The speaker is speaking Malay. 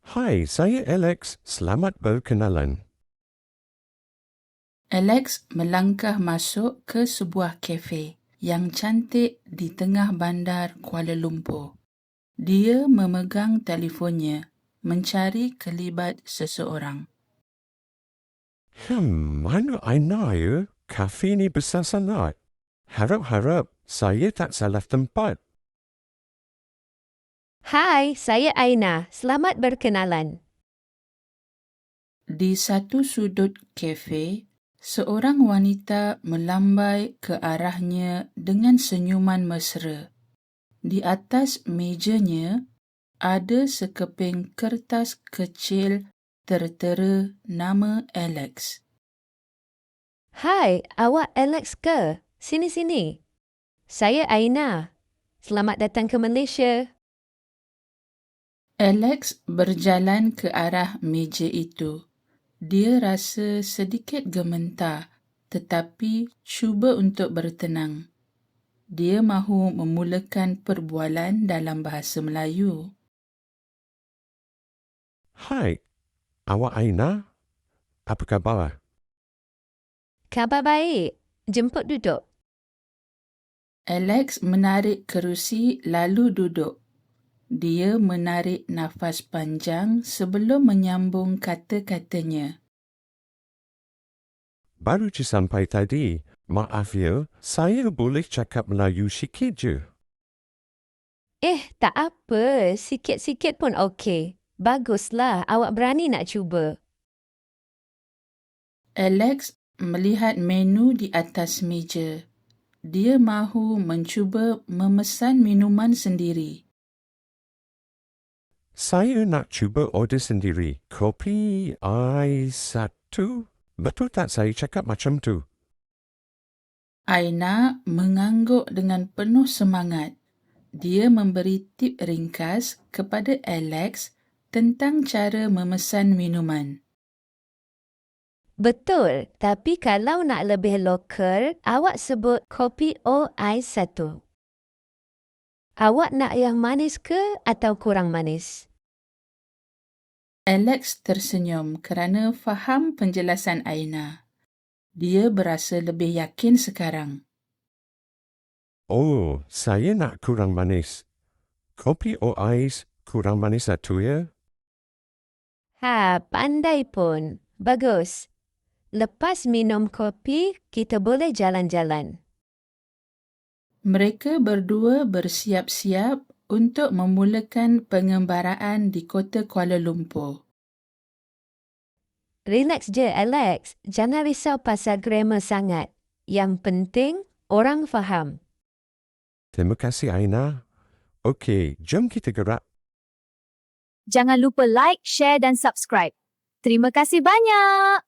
Hai, saya Alex. Selamat berkenalan. Alex melangkah masuk ke sebuah kafe yang cantik di tengah bandar Kuala Lumpur. Dia memegang telefonnya, mencari kelibat seseorang. Mana Aina ya? Kafe ni besar sangat. Harap-harap saya tak salah tempat. Hai, saya Aina. Selamat berkenalan. Di satu sudut kafe, seorang wanita melambai ke arahnya dengan senyuman mesra. Di atas mejanya, ada sekeping kertas kecil tertera nama Alex. Hai, awak Alex ke? Sini-sini. Saya Aina. Selamat datang ke Malaysia. Alex berjalan ke arah meja itu. Dia rasa sedikit gementar, tetapi cuba untuk bertenang. Dia mahu memulakan perbualan dalam bahasa Melayu. Hai, awak Aina? Apa khabar? Khabar baik. Jemput duduk. Alex menarik kerusi lalu duduk. Dia menarik nafas panjang sebelum menyambung kata-katanya. Baru je sampai tadi. Maaf ya, saya boleh cakap Melayu sikit je. Tak apa. Sikit-sikit pun okey. Baguslah awak berani nak cuba. Alex melihat menu di atas meja. Dia mahu mencuba memesan minuman sendiri. Saya nak cuba order sendiri. Kopi ais satu. Betul tak saya cakap macam tu? Aina mengangguk dengan penuh semangat. Dia memberi tip ringkas kepada Alex tentang cara memesan minuman. Betul. Tapi kalau nak lebih lokal, awak sebut kopi o ais satu. Awak nak yang manis ke atau kurang manis? Alex tersenyum kerana faham penjelasan Aina. Dia berasa lebih yakin sekarang. Oh, saya nak kurang manis. Kopi o ais kurang manis satu ya? Pandai pun. Bagus. Lepas minum kopi, kita boleh jalan-jalan. Mereka berdua bersiap-siap untuk memulakan pengembaraan di kota Kuala Lumpur. Relax je, Alex. Jangan risau pasal grammar sangat. Yang penting, orang faham. Terima kasih Aina. Okey, jom kita gerak. Jangan lupa like, share dan subscribe. Terima kasih banyak.